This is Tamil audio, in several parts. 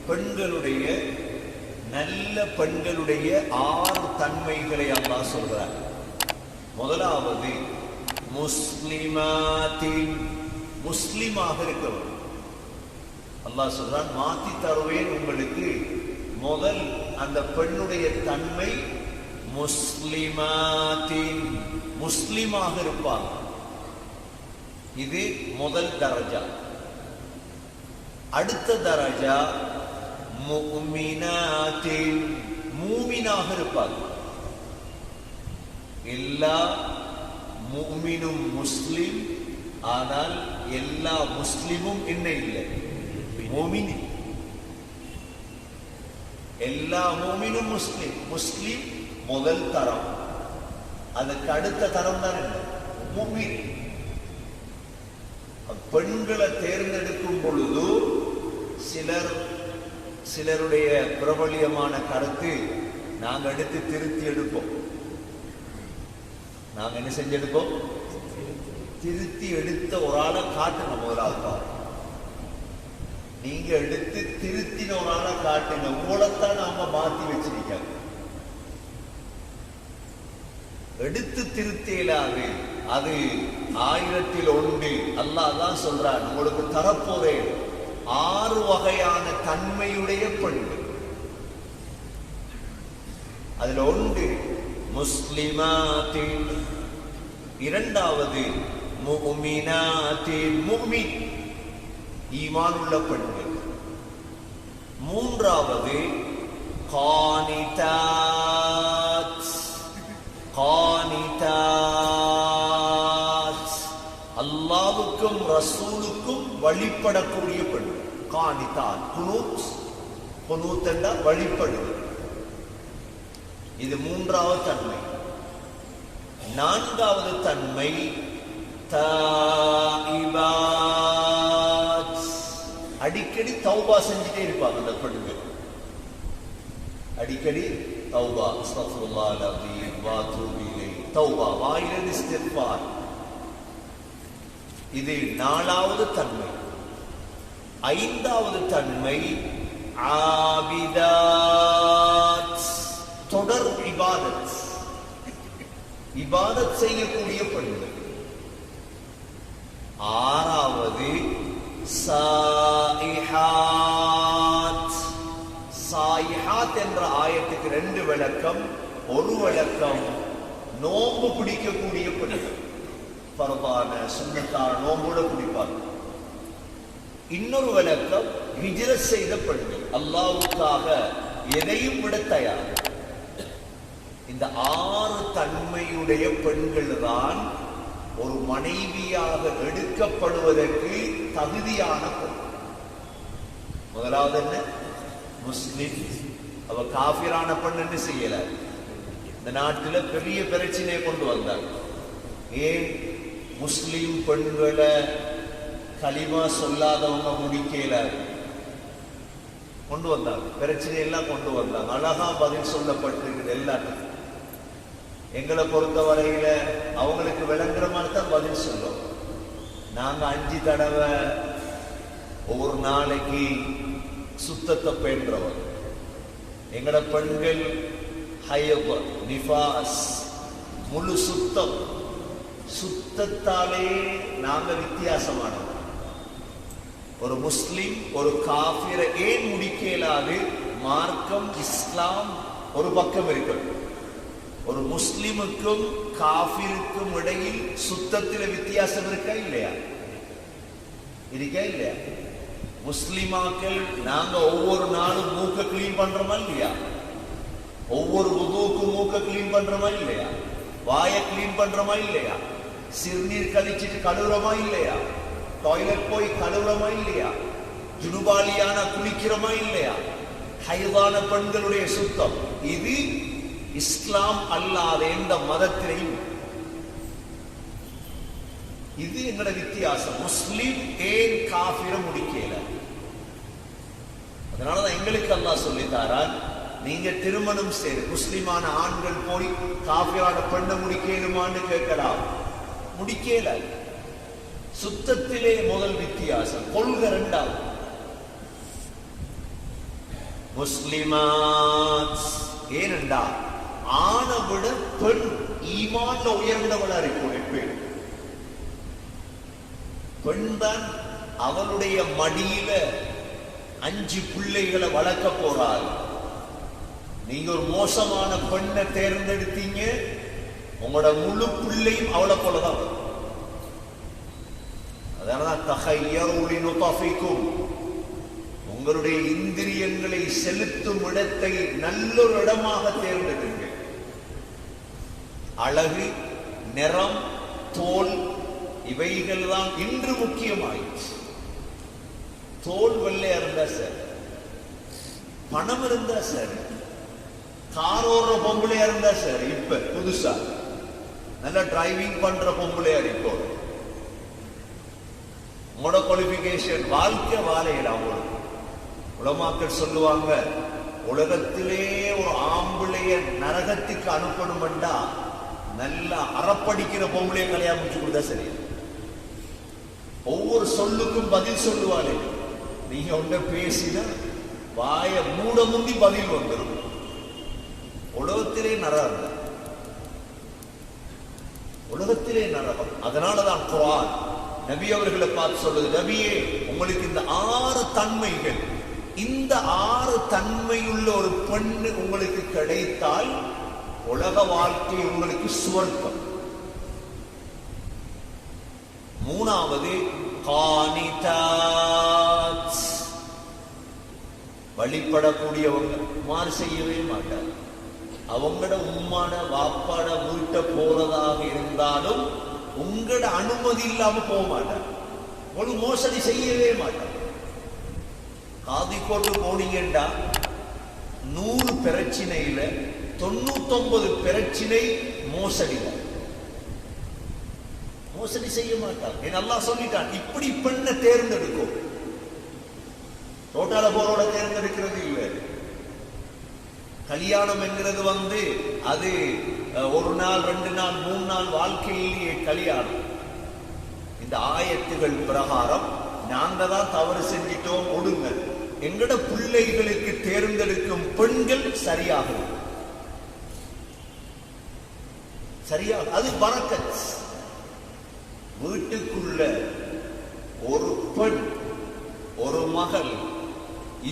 பெண்களுடைய நல்ல பெண்களுடைய 6 தன்மைகளை அல்லாஹ் சொல்றார். முதலாவது முஸ்லிமாத்தின், முஸ்லிமாக இருக்கவர். அல்லாஹ் சொல்றான், மாத்தி தருவேன் உங்களுக்கு. முதல் அந்த பெண்ணுடைய தன்மை முஸ்லிமாத்தின், முஸ்லிமாக இருப்பாங்க. இது முதல் தரஜா. அடுத்த தரஜா முஃமினாத்தின், மூமினாக இருப்பாங்க. எல்லா முஃமினும் முஸ்லிம், ஆனால் எல்லா முஸ்லிமும் என்ன இல்லை, முஃமின். எல்லா முஃமினும் முஸ்லிம். முஸ்லிம் முதல் தரம். அதுக்கு அடுத்த தரம் தான் என்ன, முஃமின். பெண்களை தேர்ந்தெடுக்கும் பொழுது சிலருடைய பிரபலியமான கருத்து, நாங்க எடுத்து திருத்தி எடுப்போம். நாங்க என்ன செஞ்செடுப்போம், திருத்தி எடுத்த ஒரு ஆளை காட்டுங்க. முதலாவது நீங்க எடுத்து திருத்தின ஒரு ஆளை காட்டுங்க. உங்களைத்தான் அவங்க மாத்தி வச்சிருக்காங்க. எடுத்து திருத்தேலாது, அது 1000-ல் 1. அல்லாஹ் தான் சொல்றான், உங்களுக்கு தரப்போறேன் 6 வகையான தன்மையுடைய பெண்கள். அதுல 1 முஸ்லிமாத்தின், இரண்டாவது முஃமினாத்தின், முஃமின் ஈமான் உள்ள பெண்கள். மூன்றாவது கானிதாத், கானிதாத் அல்லாஹ்வுக்கும் ரசூலுக்கும் வழிபடக்கூடிய பெண். கானிதாத், குனூத், குனூத் என்றால் வழிபடுவது. இது மூன்றாவது தன்மை. நான்காவது தன்மை தாயிபாத், அடிக்கடி தௌபா செஞ்சுட்டே இருப்பாங்க அந்த பெண்கள். அடிக்கடி தௌபா, அஸ்தக்ஃபிருல்லாஹ் அல்-அஸீம் வ அத்தூபு இலைஹ், தௌபா, வாயிலிருந்து இஸ்திக்ஃபார். இது 4வது தன்மை. 5வது தன்மை ஆபிதாத், தொடர் இபாதத், இபாதத் செய்யக்கூடிய பெண்கள். 6வது சாயிஹாத். சாயிஹாத் என்ற ஆயத்துக்கு 2 விளக்கம். ஒரு விளக்கம் நோன்பு பிடிக்கக்கூடிய பெண்கள், பரவான சுன்னத்தான நோம்போட பிடிப்பாங்க. இன்னொரு விளக்கம் ஹிஜ்ரத் செய்த பெண்கள், அல்லாஹ்வுக்காக எதையும் விட தயார். இந்த 6 தன்மையுடைய பெண்கள் தான் ஒரு மனைவியாக எடுக்கப்படுவதற்கு தகுதியான பெண். முதலாவது என்ன, முஸ்லிம். அவ காஃபிரான பெண் என்று செய்யல. இந்த நாட்டில் பெரிய பிரச்சனையை கொண்டு வந்தார். ஏன் முஸ்லிம் பெண்களை கலிமா சொல்லாதவங்க முடிக்கல கொண்டு வந்தாங்க. பிரச்சனையெல்லாம் கொண்டு வந்தாங்க. அழகா பதில் சொல்லப்பட்டிருக்குது எல்லாத்துக்கும். எங்களை பொறுத்த வரையில அவங்களுக்கு விளங்குற மாதிரி தான் பதில் சொல்லும். நாங்க 5 தடவை ஒவ்வொரு நாளைக்கு சுத்தத்தை பேன்றவர். எங்கட பெண்கள் ஹையப், நிஃபாஸ், முழு சுத்தம். சுத்தத்தாலே நாங்க வித்தியாசமானவர். ஒரு முஸ்லிம் ஒரு காஃபிரை ஏன் முடிக்கலாது? மார்க்கம் இஸ்லாம் ஒரு பக்கம் இருக்கிறது. ஒரு முஸ்லிமுக்கும் காஃபிருக்கும் இடையில் சுத்தத்தில் வித்தியாசம் இருக்கா இல்லையா? இருக்கா இல்லையா? முஸ்லிமாக்கள் நாங்க ஒவ்வொரு நாளும் மூக்க கிளீன் பண்றோமா இல்லையா? ஒவ்வொரு வுதுவுக்கும் மூக்க கிளீன் பண்றோமா இல்லையா? வாயை கிளீன் பண்றோமா இல்லையா? சிறுநீர் கழிச்சிட்டு கழுவுறோமா இல்லையா? டாய்லெட் போய் கழுவுறோமா இல்லையா? ஜுனுபாலியான குளிக்கிறோமா இல்லையா? ஹைதான பெண்களுடைய சுத்தம். இது இஸ்லாம் அல்லாத எந்த மதத்திலையும் இது எங்கட வித்தியாசம். முஸ்லிம் ஏன் காஃபிர முடிக்கல? அதனாலதான் எங்களுக்கு அல்லாஹ் சொல்லித்தாரான், நீங்க திருமணம் செய்து முஸ்லிமான ஆண்கள் போய் காஃபிரான பெண்ணை முடிக்கலுமான்னு கேட்கலாம். முடிக்கல. சுத்தத்திலே முதல் வித்தியாசம், கொள்கை 2வது. முஸ்லிமாத். ஏனென்றா ஆணை விட பெண் ஈமான்ல உயர்ந்தவளா இருக்கும். பெண் தான் அவளுடைய மடியில 5 பிள்ளைகளை வளர்க்க போறாள். நீங்க ஒரு மோசமான பெண்ணை தேர்ந்தெடுத்தீங்க, உங்களோட முழு பிள்ளையும் அவளை போலதான். அதனால தஹய்யரு லினுதஃபிக்கும், உங்களுடைய இந்திரியங்களை செலுத்தும் இடத்தை நல்லொரு இடமாக தேர்ந்தெடுங்க. அழகு, நிறம், தோல் இவைகள் தான் இன்று முக்கியமாயிடுச்சு. தோல் வெள்ளையா இருந்தா சரி, பணம் இருந்தா சரி, கார் ஓடுற பொம்பளையா இருந்தா சரி. இப்ப புதுசா நல்லா டிரைவிங் பண்ற பொம்பளையா இருக்கும். உங்களோட குவாலிபிகேஷன் வாழ்க்கை வாழையில உலமாக்கள் சொல்லுவாங்க, உலகத்திலே ஒரு ஆம்பளைய நரகத்துக்கு அனுப்பணும்டா நல்லா அறப்படிக்கிற பொம்பளைய கல்யாணம் முடிச்சு கொடுத்தா சரி. ஒவ்வொரு சொல்லுக்கும் பதில் சொல்லுவாரு. நீங்க ஒன்றை பேசினா வாய மூட முந்தி பதில் வந்துடும். உலகத்திலே நரகம், உலகத்திலே நரகம். அதனாலதான் குர்ஆன் நபி அவர்களை பார்த்து சொல்றது, நபியே உங்களுக்கு இந்த 6 தன்மைகள், இந்த 6 தன்மையுள்ள ஒரு பெண்ணு உங்களுக்கு கிடைத்தால் உலக வாழ்க்கை உங்களுக்கு சுவர்க்கம். 3வது கானிதாத், வழிபடக்கூடியவங்க, மாறு செய்யவே மாட்டார். அவங்களோட உம்மாட வாப்பாட வீட்டை போறதாக இருந்தாலும் உங்களோட அனுமதி இல்லாம போக மாட்டார். ஒரு மோசடி செய்யவே மாட்டார். காதிக்கோட்டு போனீங்கண்டா 100 பிரச்சனையில 99 பிரச்சனை மோசடி. மோசடி செய்ய மாட்டார். அல்லாஹ் சொல்லிட்டான், இப்படி பெண்ணை தேர்ந்தெடுக்கும். ரோட்டால போறோட தேர்ந்தெடுக்கிறது இல்லை. கல்யாணம் என்கிறது அது 1 நாள் 2 நாள் 3 நாள் வாழ்க்கையிலேயே கல்யாணம். இந்த ஆயத்துகள் பிரகாரம் நாங்க தான் தவறு செஞ்சிட்டோம், ஒடுங்கள். எங்கட பிள்ளைகளுக்கு தேர்ந்தெடுக்கும் பெண்கள் சரியாக சரியாக, அது பரக்கத். வீட்டுக்குள்ள ஒரு பெண், ஒரு மகள்,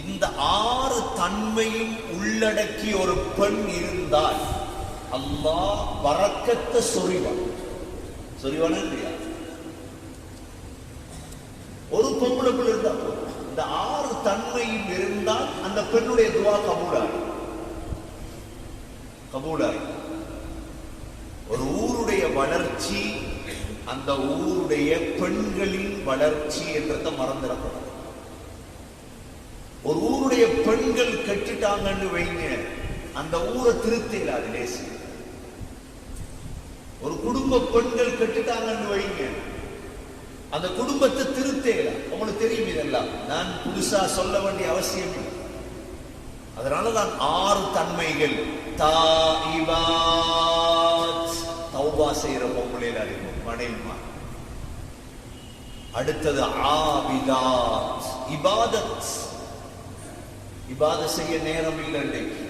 இந்த 6 தன்மையும் உள்ளடக்கி ஒரு பெண் இருந்தால் அல்லாஹ் பரக்கத்தை சொரிவான். சொரிவானா இல்லையா? ஒரு பொம்பளை பிள்ளை இருந்தா போதும், இந்த 6 தன்மையும் இருந்தால் அந்த பெண்ணுடைய துவா கபூலாய். ஒரு ஊருடைய வளர்ச்சி அந்த ஊருடைய பெண்களின் வளர்ச்சி என்றதை மறந்துடப்படும். ஒரு ஊருடைய பெண்கள் கெட்டுட்டாங்கன்னு வைங்க, அந்த ஊரை திருத்தலாது லேசி. ஒரு குடும்ப பெண்கள் கெட்டுட்டாங்கன்னு வைங்க, அந்த குடும்பத்தை திருத்தேல. உங்களுக்கு தெரியும் இதெல்லாம், நான் புதுசா சொல்ல வேண்டிய அவசியம் இல்லை. அதனாலதான் 6 தன்மைகள். தாயிபாத், தௌபா செய்யற பொம்பளையில இருக்கும் மனைவிமா. அடுத்தது ஆபிதாத், இபாதத். இபாதத் செய்ய நேரம் இல்லை. இன்றைக்கு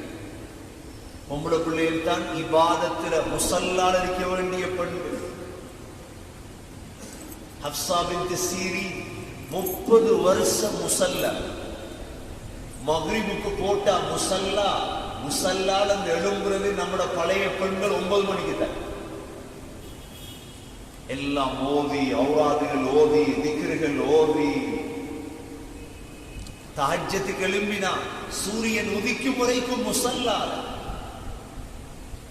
பொம்பளை பிள்ளைகள் தான் இபாதத்துல முசல்லால இருக்க வேண்டிய பெண்கள். ஹப்ஸா பின்த் சீரீன் 30 வருஷம் முசல்லா. மக்ரிபுக்கு போட்டா முசல்லால அந்த எழும்புறது நம்மட பழைய பெண்கள் 9 மணிக்கு தான். எல்லாம் ஓதி, ஔராதுகள் ஓதி, திக்ருகள் ஓதி, தஹஜ்ஜத்துக்கு எழும்பினா சூரியன் உதிக்கும் வரைக்கும் முசல்லால.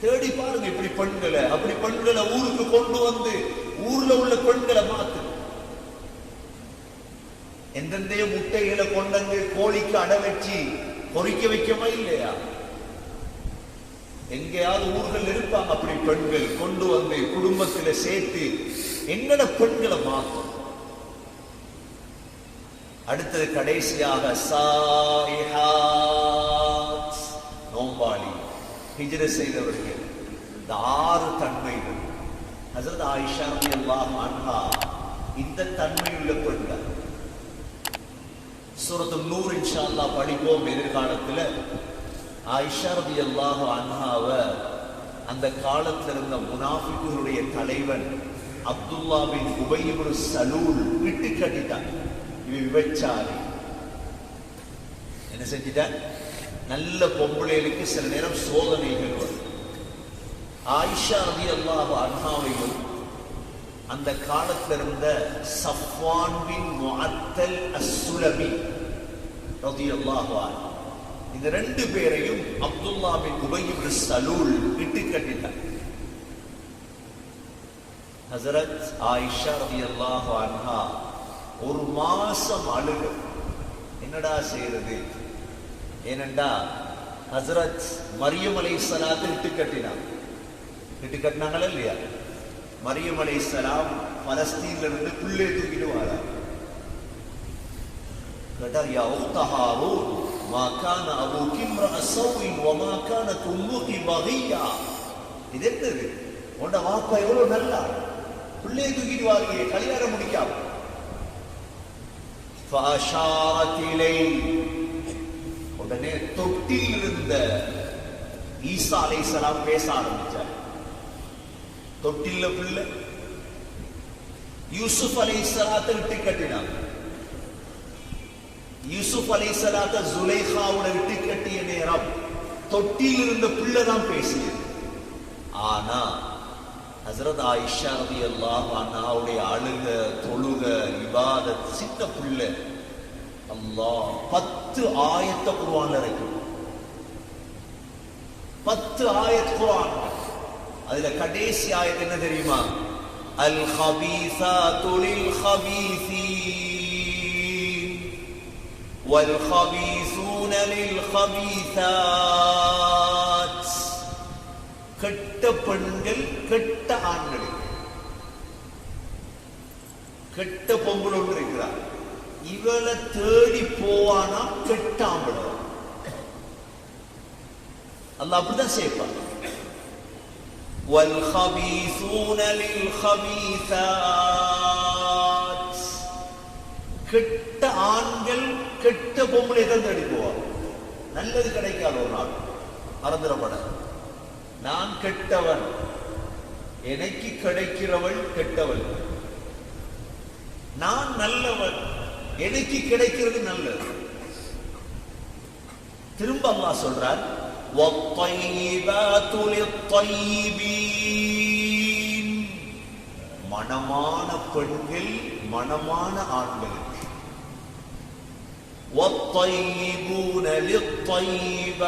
தேடி பாருங்க இப்படி பெண்களை. அப்படி பெண்களை ஊருக்கு கொண்டு வந்து ஊர்ல உள்ள பெண்களை மாத்து. எந்தெந்தைய முட்டைகளை கொண்டு கோழிக்கு அடை வச்சு பொறிக்க வைக்கமா இல்லையா? எங்கேயாவது ஊர்கள் இருப்பாங்க அப்படி பெண்கள். கொண்டு வந்து குடும்பத்துல சேர்த்து எங்கட பெண்களை மாத்தும். அடுத்தது கடைசியாக சாயிஹாத், நோம்பாளி, ஹிஜ்ரத் செய்தவர்கள். இந்த 6 தன்மைகள். ஹஸரத் ஆயிஷா ரலியல்லாஹு அன்ஹா இந்த தன்மையுள்ள பெண்கள். சூரத்துல் நூர் இன்ஷா அல்லாஹ் படிப்போம் எதிர்காலத்துல. ஆயிஷா ரலியல்லாஹு அன்ஹாவ அந்த காலத்துல இருந்த முனாஃபிக்குகளுடைய தலைவன் அப்துல்லா பின் உபை இப்னு சலூல் விட்டு கட்டிட்டான். இவன் விபச்சாரி. என்ன செஞ்சிட்டான்? நல்ல பொம்பளைகளுக்கு சில நேரம் சோதனைகள் வரும். ஆயிஷா ரலியல்லாஹு அன்ஹாவையும் அந்த காலத்துல இருந்த சஃப்வான் பின் முஅத்தல் அஸ்ஸுலமி ரலியல்லாஹு அன்ஹு, இந்த ரெண்டு பேரையும் அப்துல்லா பின் உபை இப்னு சலூல் விட்டு கட்டிட்டான். ஹஸரத் ஆயிஷா ரலியல்லாஹு அன்ஹா ஒரு மாசம் அழுக. என்னடா செய்யறது? ஏனென்றா ஹஸரத் மரியம் அலைஹிஸ்ஸலாத்தை விட்டு கட்டினாங்களா இல்லையா? மரியம் அலைஹிஸ்ஸலாம் பலஸ்தீன்ல இருந்து பிள்ளை தூக்கிட்டு வராங்க. கேட்டார், யா உக்த ஹாரூன் மா கான அபூகி இம்ரஅ ஸௌஇன் வ மா கானத் உம்முகி பகியா. இது என்னது? உன்ட வாப்பா எவ்வளவு நல்லா பிள்ளையை தூக்கிட்டு வாருங்க, கல்யாணம் முடிக்காம. ஃபஅஷாரத் இலை, உடனே தொட்டில் இருந்த ஈசா அலைஹிஸ்ஸலாம் பேச ஆரம்பிச்சார். தொட்டில்ல பிள்ளை. யூசுப் அலைஹிஸ்ஸலாத்தை விட்டு கட்டினாங்க. யூசுப் அலைஹிஸ்ஸலாத்தை ஜுலைஹாவோட விட்டு கட்டிய நேரம் தொட்டில் இருந்த பிள்ளை தான் பேசியது. ஆனா ஹஸரத் ஆயிஷா ரலியல்லாஹு அன்ஹாவுடைய அழுக, தொழுக, இபாதத், சின்ன பிள்ளை. அல்லாஹ் 10 ஆயத்தை குர்ஆன்ல இருக்கு. 10 ஆயத் குர்ஆன். அதுல கடைசி ஆயத் என்ன தெரியுமா? அல் ஹபீஸாத்து லில் ஹபீஸீன் வல் ஹபீஸூன லில் ஹபீஸாத். கெட்ட பெண்கள் கெட்ட ஆண்களுக்கு. கெட்ட பொம்பளை ஒன்று இருக்கிறார், இவளை தேடி போவானா கெட்ட ஆம்பளை. அல்லாஹ் அப்படிதான் சேர்ப்பான். وَالْخَبِيثُونَ لِلْخَبِيثَاتِ. கெட்ட ஆண்கள் கெட்ட பொம்பளை தான் தேடி போவார். நல்லது கிடைக்காத ஒரு நாள் மறந்துடப்பட. நான் கெட்டவன், எனக்கு கிடைக்கிறவள் கெட்டவள். நான் நல்லவன், எனக்கு கிடைக்கிறது நல்லது. திரும்ப அல்லாஹ் சொல்றார், وَالطَّيِّبَاتُ لِلطَّيِّبِينَ. மனமான பெண்கள் மனமான ஆண்களுக்கு. وَالطَّيِّبُونَ لِلطَّيِّبَاتِ.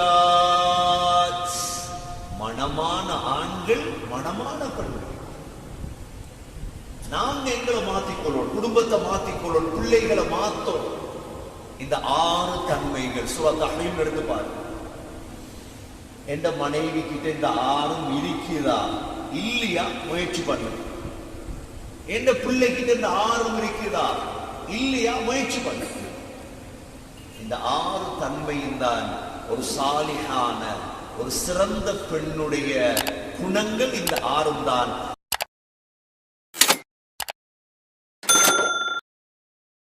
மனமான ஆண்கள் மனமான பெண்கள். நாங்க எங்களை மாத்திக்கொள்ளோம், குடும்பத்தை மாத்திக்கொள்ளோம், பிள்ளைகளை மாத்தோம். இந்த 6 தன்மைகள் சூரா தஹ்ரீம் எடுத்து பாருங்க. என்ற மனைவி கிட்ட இந்த 6 இருக்குதா இல்லையா முயற்சி பண்ணுங்க. என்ற பிள்ளை கிட்ட இந்த 6 இருக்குதா இல்லையா முயற்சி பண்ணுங்க. இந்த 6 தன்மையும் தான் ஒரு சாலிஹான, ஒரு சிறந்த பெண்ணுடைய குணங்கள். இந்த 6 தான்